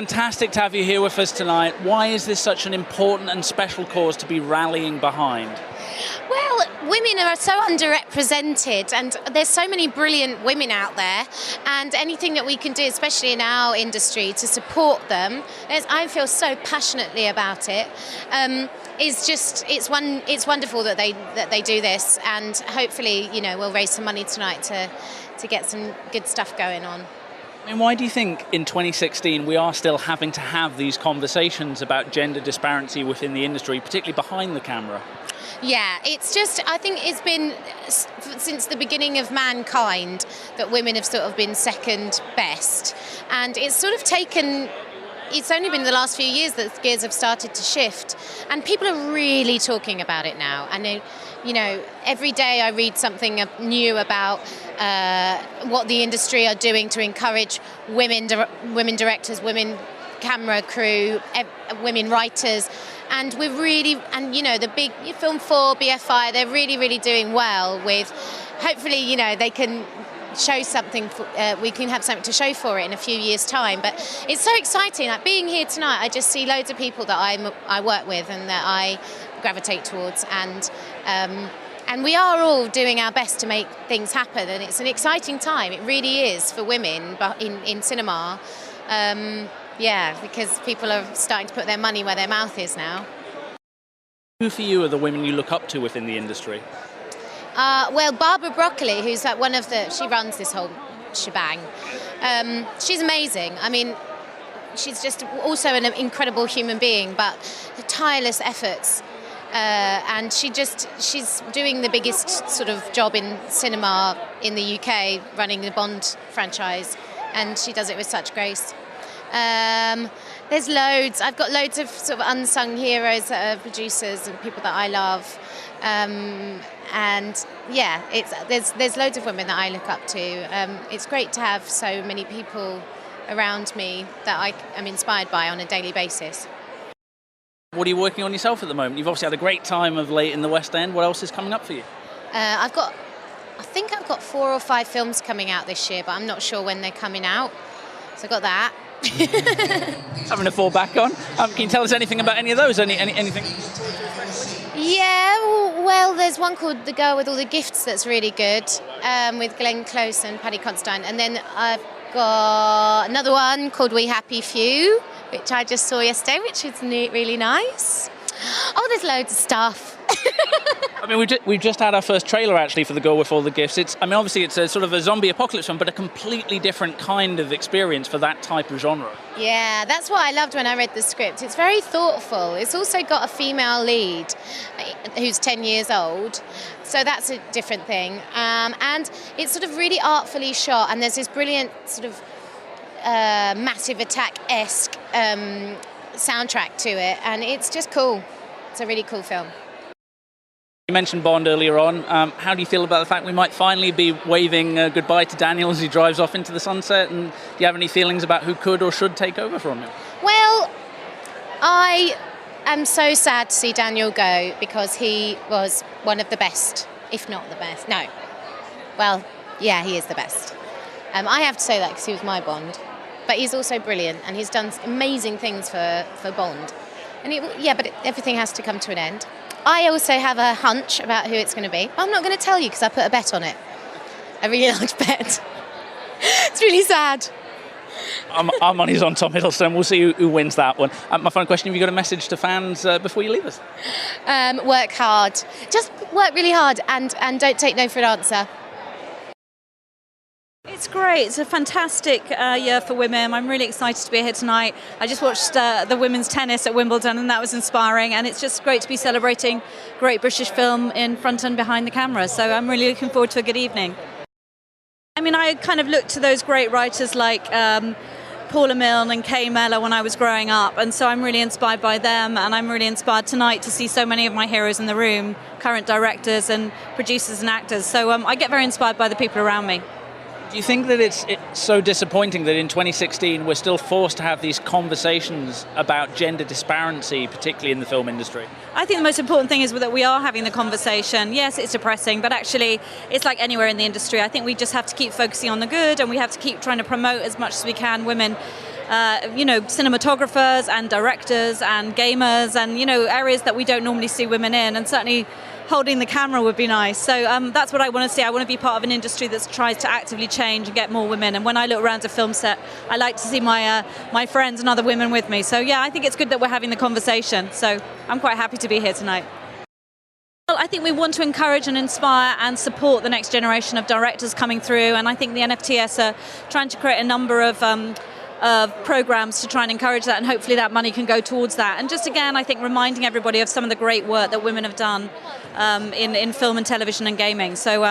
fantastic to have you here with us tonight. Why is this such an important and special cause to be rallying behind? Well, women are so underrepresented, and there's so many brilliant women out there, and anything that we can do, especially in our industry, to support them, I feel so passionately about it, it's wonderful that they do this, and hopefully, we'll raise some money tonight to get some good stuff going on. I mean, why do you think in 2016 we are still having to have these conversations about gender disparity within the industry, particularly behind the camera? Yeah, it's just, I think it's been since the beginning of mankind that women have sort of been second best. And it's sort of it's only been the last few years that gears have started to shift. And people are really talking about it now. And, every day I read something new about what the industry are doing to encourage women directors, women camera crew, women writers. And we're really, the big Film 4, BFI, they're really, really doing well with, hopefully, they can show something, we can have something to show for it in a few years' time. But it's so exciting, like being here tonight, I just see loads of people that I work with and that I gravitate towards. And we are all doing our best to make things happen. And it's an exciting time, it really is, for women in cinema. Because people are starting to put their money where their mouth is now. Who for you are the women you look up to within the industry? Well, Barbara Broccoli, who's she runs this whole shebang. She's amazing. I mean, she's just also an incredible human being, but tireless efforts. And she's doing the biggest sort of job in cinema in the UK, running the Bond franchise, and she does it with such grace. There's loads. I've got loads of sort of unsung heroes that are producers and people that I love. There's loads of women that I look up to. It's great to have so many people around me that I am inspired by on a daily basis. What are you working on yourself at the moment? You've obviously had a great time of late in the West End. What else is coming up for you? I think I've got 4 or 5 films coming out this year, but I'm not sure when they're coming out. So I've got that. Having to fall back on. Can you tell us anything about any of those? Anything? Yeah, well, there's one called The Girl with All the Gifts that's really good, with Glenn Close and Paddy Considine. And then I've got another one called We Happy Few, which I just saw yesterday, which is really nice. Oh, there's loads of stuff. I mean, we've just had our first trailer, actually, for The Girl with All the Gifts. Obviously, it's a sort of a zombie apocalypse one, but a completely different kind of experience for that type of genre. Yeah, that's what I loved when I read the script. It's very thoughtful. It's also got a female lead who's 10 years old, so that's a different thing. And it's sort of really artfully shot, and there's this brilliant sort of Massive Attack-esque soundtrack to it, and it's just cool. It's a really cool film. You mentioned Bond earlier on. How do you feel about the fact we might finally be waving goodbye to Daniel as he drives off into the sunset? And do you have any feelings about who could or should take over from him? Well, I am so sad to see Daniel go, because he was one of the best, if not the best. No. Well, yeah, he is the best. I have to say that because he was my Bond. But he's also brilliant, and he's done amazing things for Bond. But everything has to come to an end. I also have a hunch about who it's going to be. I'm not going to tell you because I put a bet on it. A really large bet. It's really sad. Our money's on Tom Hiddleston. We'll see who wins that one. My final question, have you got a message to fans before you leave us? Work hard. Just work really hard and don't take no for an answer. It's great. It's a fantastic year for women. I'm really excited to be here tonight. I just watched the women's tennis at Wimbledon, and that was inspiring, and it's just great to be celebrating great British film in front and behind the camera. So I'm really looking forward to a good evening. I mean, I kind of looked to those great writers like Paula Milne and Kay Mellor when I was growing up, and so I'm really inspired by them, and I'm really inspired tonight to see so many of my heroes in the room, current directors and producers and actors. So I get very inspired by the people around me. Do you think that it's so disappointing that in 2016 we're still forced to have these conversations about gender disparity, particularly in the film industry? I think the most important thing is that we are having the conversation. Yes, it's depressing, but actually it's like anywhere in the industry. I think we just have to keep focusing on the good, and we have to keep trying to promote as much as we can women cinematographers and directors and gamers and, areas that we don't normally see women in, and certainly holding the camera would be nice. So that's what I want to see. I want to be part of an industry that tries to actively change and get more women. And when I look around a film set, I like to see my friends and other women with me. So yeah, I think it's good that we're having the conversation. So I'm quite happy to be here tonight. Well, I think we want to encourage and inspire and support the next generation of directors coming through, and I think the NFTS are trying to create a number of programs to try and encourage that, and hopefully that money can go towards that. And just again, I think reminding everybody of some of the great work that women have done in film and television and gaming. So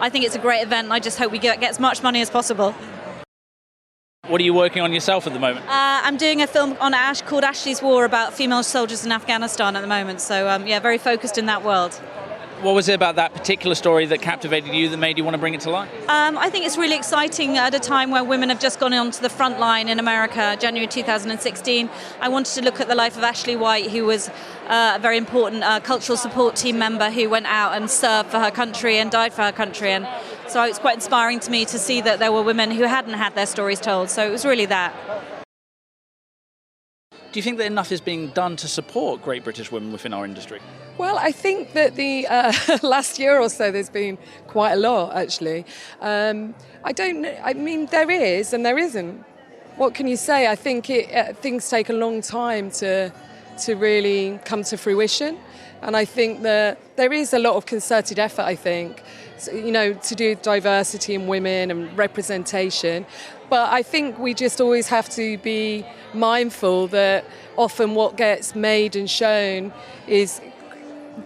I think it's a great event, and I just hope we get as much money as possible. What are you working on yourself at the moment? I'm doing a film on Ash called Ashley's War about female soldiers in Afghanistan at the moment. So very focused in that world. What was it about that particular story that captivated you, that made you want to bring it to life? I think it's really exciting at a time where women have just gone onto the front line in America, January 2016. I wanted to look at the life of Ashley White, who was a very important cultural support team member who went out and served for her country and died for her country. And so it's quite inspiring to me to see that there were women who hadn't had their stories told. So it was really that. Do you think that enough is being done to support great British women within our industry? Well, I think that the last year or so there's been quite a lot, actually. I mean, there is and there isn't. What can you say? I think things take a long time to really come to fruition. And I think that there is a lot of concerted effort, I think, to do with diversity in women and representation. But I think we just always have to be mindful that often what gets made and shown is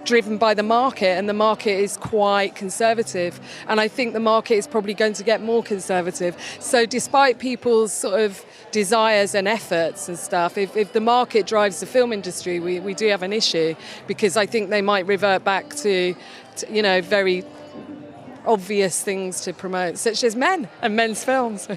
driven by the market, and the market is quite conservative, and I think the market is probably going to get more conservative. So despite people's sort of desires and efforts and stuff, if the market drives the film industry, we do have an issue, because I think they might revert back to very obvious things to promote, such as men and men's films.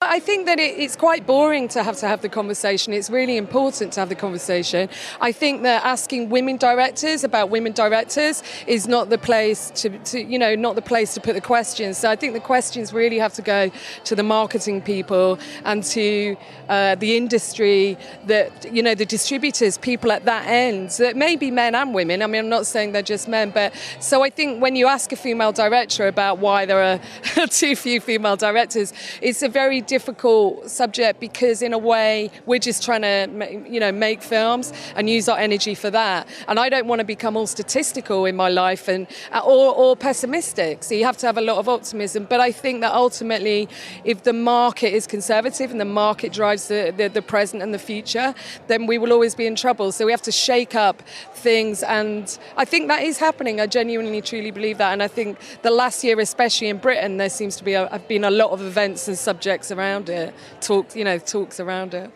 I think that it's quite boring to have the conversation. It's really important to have the conversation. I think that asking women directors about women directors is not the place to put the questions. So I think the questions really have to go to the marketing people and to the industry, the distributors, people at that end. That may be men and women. I mean, I'm not saying they're just men, but so I think when you ask a female director about why there are too few female directors, it's a very difficult subject, because in a way we're just trying to make films and use our energy for that, and I don't want to become all statistical in my life and or pessimistic, so you have to have a lot of optimism. But I think that ultimately, if the market is conservative and the market drives the present and the future, then we will always be in trouble. So we have to shake up things, and I think that is happening. I genuinely truly believe that, and I think the last year, especially in Britain, there seems to be have been a lot of events and subjects around it, talks around it.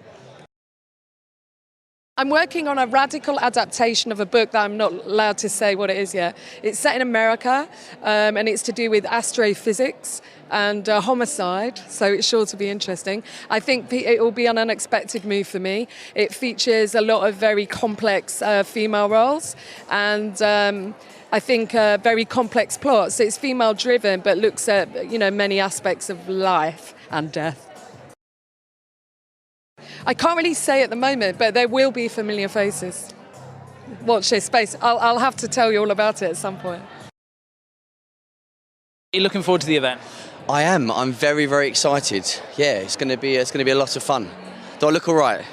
I'm working on a radical adaptation of a book that I'm not allowed to say what it is yet. It's set in America, and it's to do with astrophysics and homicide, so it's sure to be interesting. I think it will be an unexpected move for me. It features a lot of very complex female roles, and I think a very complex plot. So it's female driven, but looks at many aspects of life and death. I can't really say at the moment, but there will be familiar faces. Watch this space. I'll have to tell you all about it at some point. Are you looking forward to the event? I am. I'm very, very excited. Yeah, it's going to be a lot of fun. Do I look all right?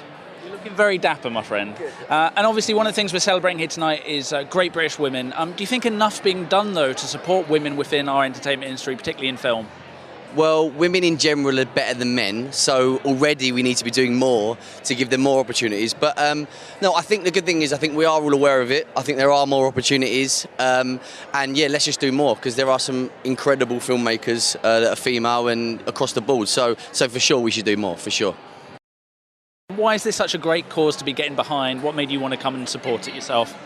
You're looking very dapper, my friend. And obviously one of the things we're celebrating here tonight is great British women. Do you think enough's being done, though, to support women within our entertainment industry, particularly in film? Well, women in general are better than men, so already we need to be doing more to give them more opportunities. But no, I think the good thing is I think we are all aware of it. I think there are more opportunities. And yeah, let's just do more, because there are some incredible filmmakers that are female and across the board. So for sure we should do more, for sure. Why is this such a great cause to be getting behind? What made you want to come and support it yourself?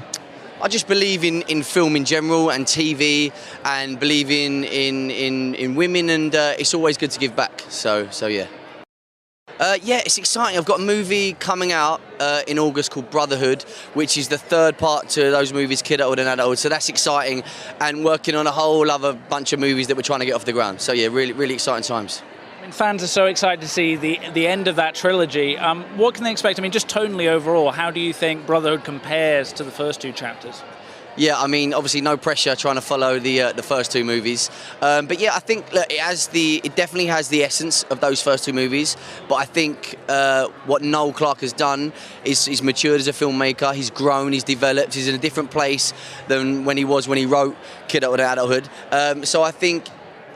I just believe in film in general and TV, and believe in women, and it's always good to give back. So yeah. Yeah, it's exciting. I've got a movie coming out in August called Brotherhood, which is the third part to those movies, Kidulthood and Adulthood. So that's exciting, and working on a whole other bunch of movies that we're trying to get off the ground. So yeah, really, really exciting times. I mean, fans are so excited to see the end of that trilogy. What can they expect? I mean, just tonally overall, how do you think Brotherhood compares to the first two chapters? Yeah, I mean, obviously no pressure trying to follow the first two movies, but yeah, I think look, it definitely has the essence of those first two movies. But I think what Noel Clarke has done is he's matured as a filmmaker. He's grown, he's developed. He's in a different place than when he wrote Kidulthood and Adulthood. So I think,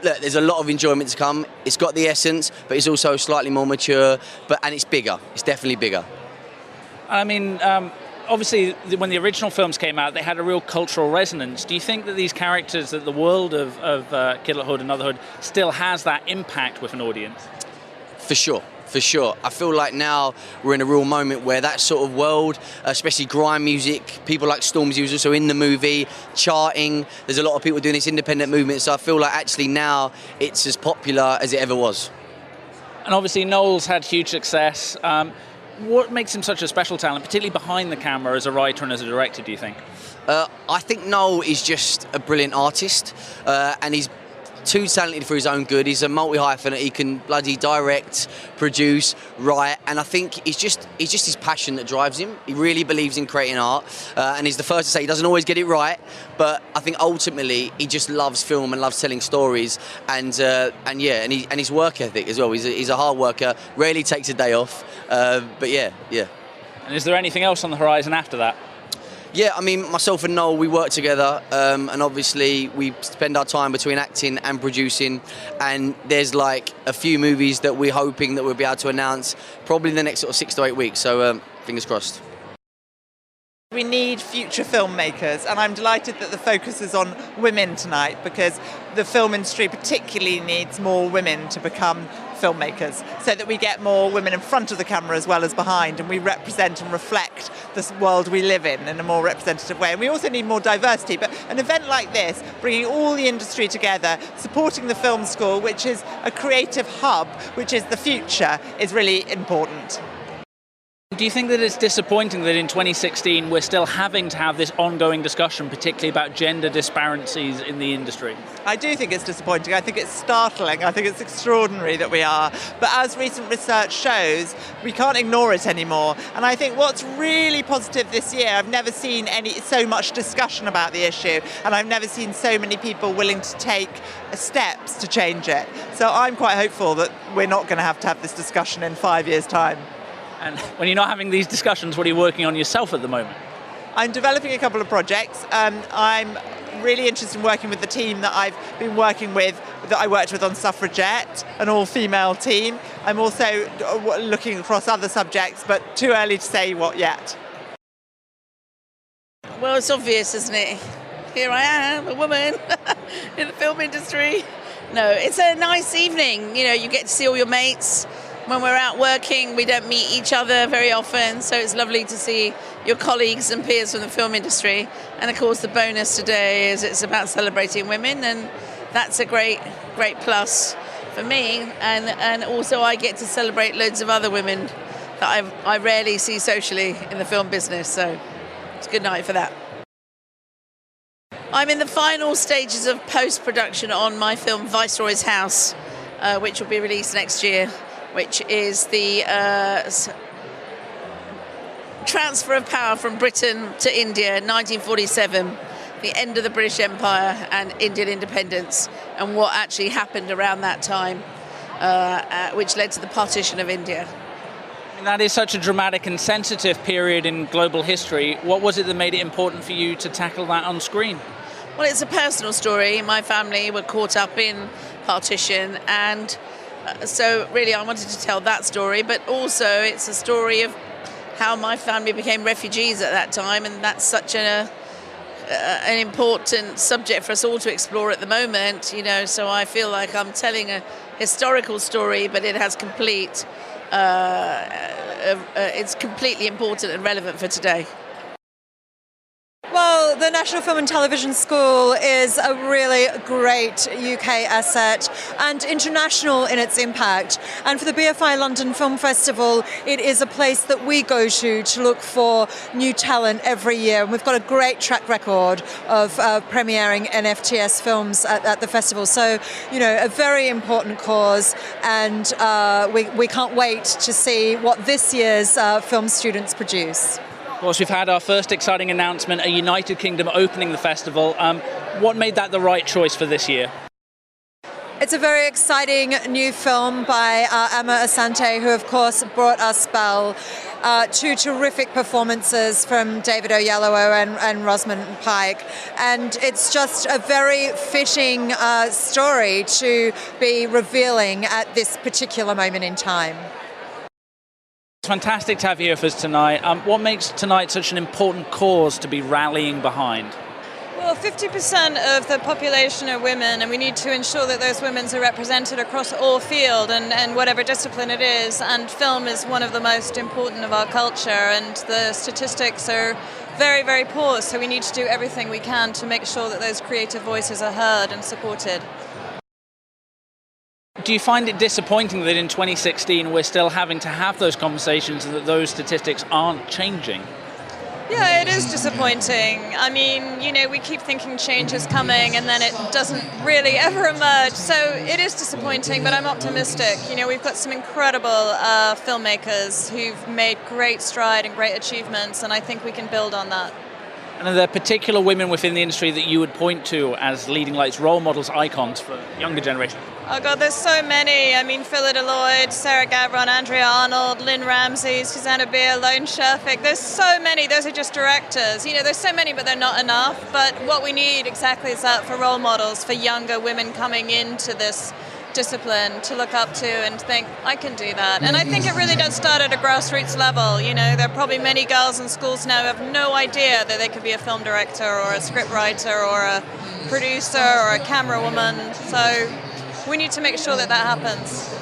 look, there's a lot of enjoyment to come. It's got the essence, but it's also slightly more mature. And it's bigger. It's definitely bigger. I mean. Obviously, when the original films came out, they had a real cultural resonance. Do you think that these characters, that the world of Kidulthood and Otherhood still has that impact with an audience? For sure. I feel like now we're in a real moment where that sort of world, especially grime music, people like Stormzy who's also in the movie, charting, there's a lot of people doing this independent movement, so I feel like actually now it's as popular as it ever was. And obviously Noel's had huge success. What makes him such a special talent, particularly behind the camera as a writer and as a director, do you think? I think Noel is just a brilliant artist, and he's too talented for his own good. He's a multi-hyphenate. He can bloody direct, produce, write, and I think it's just his passion that drives him. He really believes in creating art, and he's the first to say he doesn't always get it right, but I think ultimately he just loves film and loves telling stories, and his work ethic as well. He's a hard worker, rarely takes a day off, but yeah. And is there anything else on the horizon after that? Yeah, I mean, myself and Noel, we work together, and obviously we spend our time between acting and producing, and there's like a few movies that we're hoping that we'll be able to announce probably in the next sort of 6 to 8 weeks, so fingers crossed. We need future filmmakers, and I'm delighted that the focus is on women tonight, because the film industry particularly needs more women to become filmmakers, so that we get more women in front of the camera as well as behind, and we represent and reflect this world we live in a more representative way. And we also need more diversity, but an event like this, bringing all the industry together, supporting the film school, which is a creative hub, which is the future, is really important. Do you think that it's disappointing that in 2016 we're still having to have this ongoing discussion, particularly about gender disparities in the industry? I do think it's disappointing. I think it's startling. I think it's extraordinary that we are. But as recent research shows, we can't ignore it anymore. And I think what's really positive this year, I've never seen so much discussion about the issue, and I've never seen so many people willing to take steps to change it. So I'm quite hopeful that we're not going to have this discussion in 5 years' time. And when you're not having these discussions, what are you working on yourself at the moment? I'm developing a couple of projects. I'm really interested in working with the team that I've been working with, that I worked with on Suffragette, an all-female team. I'm also looking across other subjects, but too early to say what yet. Well, it's obvious, isn't it? Here I am, a woman in the film industry. No, it's a nice evening. You know, you get to see all your mates. When we're out working, we don't meet each other very often, so it's lovely to see your colleagues and peers from the film industry. And of course, the bonus today is it's about celebrating women, and that's a great plus for me. And also, I get to celebrate loads of other women that I rarely see socially in the film business, so it's a good night for that. I'm in the final stages of post-production on my film Viceroy's House, which will be released next year, which is the transfer of power from Britain to India in 1947, the end of the British Empire and Indian independence, and what actually happened around that time, which led to the partition of India. And that is such a dramatic and sensitive period in global history. What was it that made it important for you to tackle that on screen? Well, it's a personal story. My family were caught up in partition, and so really I wanted to tell that story, but also it's a story of how my family became refugees at that time, and that's such an important subject for us all to explore at the moment, you know, so I feel like I'm telling a historical story, but it has it's completely important and relevant for today. Well, Well, the National Film and Television School is a really great UK asset and international in its impact. And for the BFI London Film Festival, it is a place that we go to look for new talent every year. And we've got a great track record of premiering NFTS films at the festival. So, you know, a very important cause, and we can't wait to see what this year's film students produce. Of course, we've had our first exciting announcement, a United Kingdom opening the festival. What made that the right choice for this year? It's a very exciting new film by Emma Asante, who of course brought us Belle. Two terrific performances from David Oyelowo and Rosamund Pike. And it's just a very fitting story to be revealing at this particular moment in time. It's fantastic to have you here for us tonight. What makes tonight such an important cause to be rallying behind? Well, 50% of the population are women, and we need to ensure that those women are represented across all field and whatever discipline it is. And film is one of the most important of our culture, and the statistics are very, very poor. So we need to do everything we can to make sure that those creative voices are heard and supported. Do you find it disappointing that in 2016 we're still having to have those conversations and that those statistics aren't changing? Yeah, it is disappointing. I mean, you know, we keep thinking change is coming and then it doesn't really ever emerge. So it is disappointing, but I'm optimistic. You know, we've got some incredible filmmakers who've made great stride and great achievements, and I think we can build on that. And are there particular women within the industry that you would point to as leading lights, role models, icons for younger generations? Oh God, there's so many. I mean, Phyllida Lloyd, Sarah Gavron, Andrea Arnold, Lynn Ramsey, Susanna Bier, Lone Scherfig. There's so many. Those are just directors. You know, there's so many, but they're not enough. But what we need exactly is that for role models, for younger women coming into this discipline to look up to and think, I can do that. And I think it really does start at a grassroots level. You know, there are probably many girls in schools now who have no idea that they could be a film director or a script writer or a producer or a camera woman. So we need to make sure that that happens.